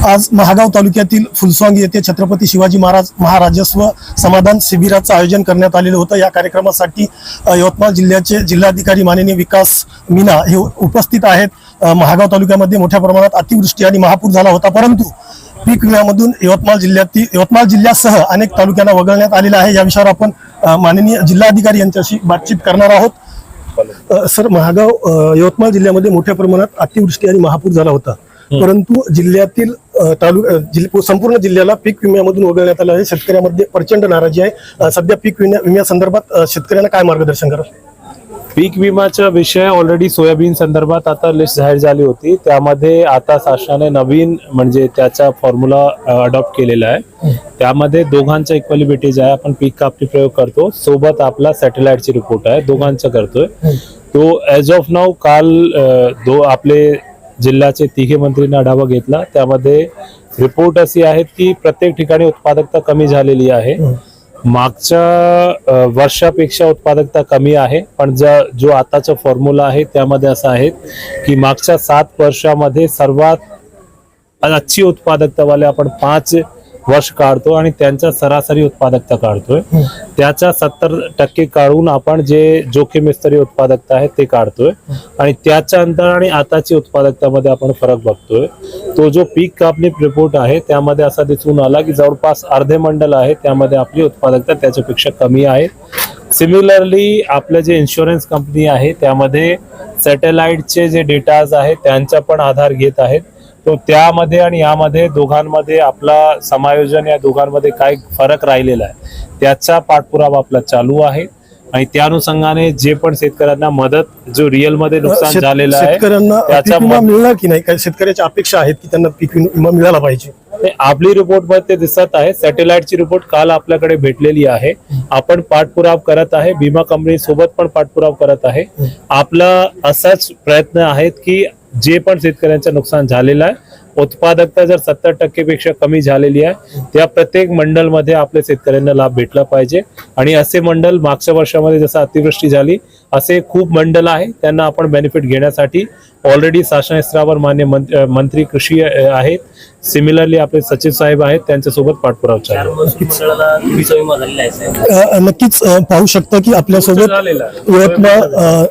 आज महागाव तालुक्यातील फुलसवांगी येथे छत्रपती शिवाजी महाराज महाराजस्व समाधान शिबिराचं आयोजन करण्यात आलेलं होतं। या कार्यक्रमासाठी यवतमाळ जिल्ह्याचे जिल्हाधिकारी माननीय विकास मीना हे उपस्थित आहेत। महागाव तालुक्यामध्ये मोठ्या प्रमाणात अतिवृष्टी आणि महापूर झाला होता, परंतु पीक विम्यामधून यवतमाळ जिल्ह्यासह अनेक तालुक्यांना वगळण्यात आलेलं आहे। या विषयावर आपण माननीय जिल्हाधिकारी यांच्याशी बातचीत करणार आहोत। सर, यवतमाळ जिल्ह्यामध्ये मोठ्या प्रमाणात अतिवृष्टी आणि महापूर झाला होता, परंतु जिल्ह्यातील संपूर्ण जिल्ह्याला पीक विम्यामधून वगळण्यात आलं आहे। शेतकऱ्यांमध्ये प्रचंड नाराजी आहे। सध्या पीक विम्यासंदर्भात शेतकऱ्यांना काय मार्गदर्शन करा? पीक विमाचा विषय ऑलरेडी सोयाबीन संदर्भात आता लिस्ट जाहीर झाली होती। त्यामध्ये आता शासनाने नवीन म्हणजे त्याचा फॉर्म्युला अडॉप्ट केलेला आहे। त्यामध्ये दोघांचा इक्वली वेटेज आहे। आपण पीक कापणी प्रयोग करतो, सोबत आपला सॅटेलाइटची रिपोर्ट आहे, दोघांचा करतोय। तो ॲज ऑफ नाऊ काल आपले जिल्ह्याचे तिघे मंत्रींना आढावा घेतला। त्यामध्ये रिपोर्ट अशी आहेत की प्रत्येक ठिकाणी उत्पादकता कमी झालेली आहे। मागच्या वर्षापेक्षा उत्पादकता कमी आहे, पण जो आताचा फॉर्म्युला आहे त्यामध्ये असं आहे की मागच्या 7 वर्षामध्ये सर्वात अच्छी उत्पादकता वाले आपण 5 वर्ष काढतो आणि त्यांचा सरासरी उत्पादकता काढतोय। त्याचा 70% काढून आपण जे जोखीम स्तरीय उत्पादकता आहे ते काढतोय आणि त्याच्या अंतर आणि आताची उत्पादकतामध्ये आपण फरक बघतोय। तो जो पीक कापणी रिपोर्ट आहे त्यामध्ये असा दिसून आला की जवळपास अर्धे मंडल आहे त्यामध्ये आपली उत्पादकता त्याच्यापेक्षा कमी आहे। सिमिलरली आपले जे इन्शुरन्स कंपनी आहे त्यामध्ये सॅटेलाइटचे जे डेटाज आहे त्यांचा पण आधार घेत आहेत। तो त्यामध्ये आणि यामध्ये दोघांमध्ये आपला समायोजन या दोघांमध्ये काय फरक राहिलेला आहे त्याचा पाठपुरावा आपला चालू आहे आणि त्या अनुषंगाने जे पण शेतकऱ्यांना मदत जो रिअल मध्ये नुकसान झालेलं आहे त्याचा मिळणार की नाही, काय शेतकऱ्याच्या अपेक्षा आहेत की त्यांना पीक विमा मिळाला पाहिजे? आपली रिपोर्ट मध्ये ते दिसत आहे। सॅटेलाइटची रिपोर्ट काल आपल्याकडे भेटलेली आहे। आपण पाठपुरावा करत आहे, विमा कंपनी सोबत पण पाठपुरावा करत आहे। आपला असाच प्रयत्न आहेत की जे पण शेतकऱ्यांचं नुकसान झालेलं आहे, उत्पादकता जर 70% पेक्षा कमी झालेली आहे त्या प्रत्येक मंडल मध्ये आपल्या शेतकऱ्यांना लाभ भेटला पाहिजे। आणि असे मंडल मागच्या वर्षामध्ये जसं अतिवृष्टी झाली असे खूप मंडल आहे, त्यांना आपण बेनिफिट घेण्यासाठी ऑलरेडी शासन स्तरावर मान्य मंत्री कृषी आहेत, सिमिलरली आपले सचिव साहेब आहेत, त्यांच्यासोबत पाठपुरावा चालू आहे। नक्कीच पाहू शकता की आपल्यासोबत यवतमाळ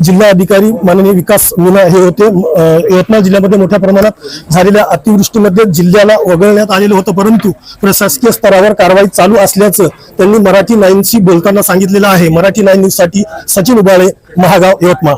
जिल्हा अधिकारी माननीय विकास मीना हे होते। यवतमाळ जिल्ह्यामध्ये मोठ्या प्रमाणात झालेल्या अतिवृष्टीमध्ये जिल्ह्याला वगळण्यात आलेलं होतं, परंतु प्रशासकीय स्तरावर कारवाई चालू असल्याचं त्यांनी मराठी 9शी बोलताना सांगितलेलं आहे। मराठी 9 न्यूज साठी सचिन उबाळे, महागाव, यवतमाळ।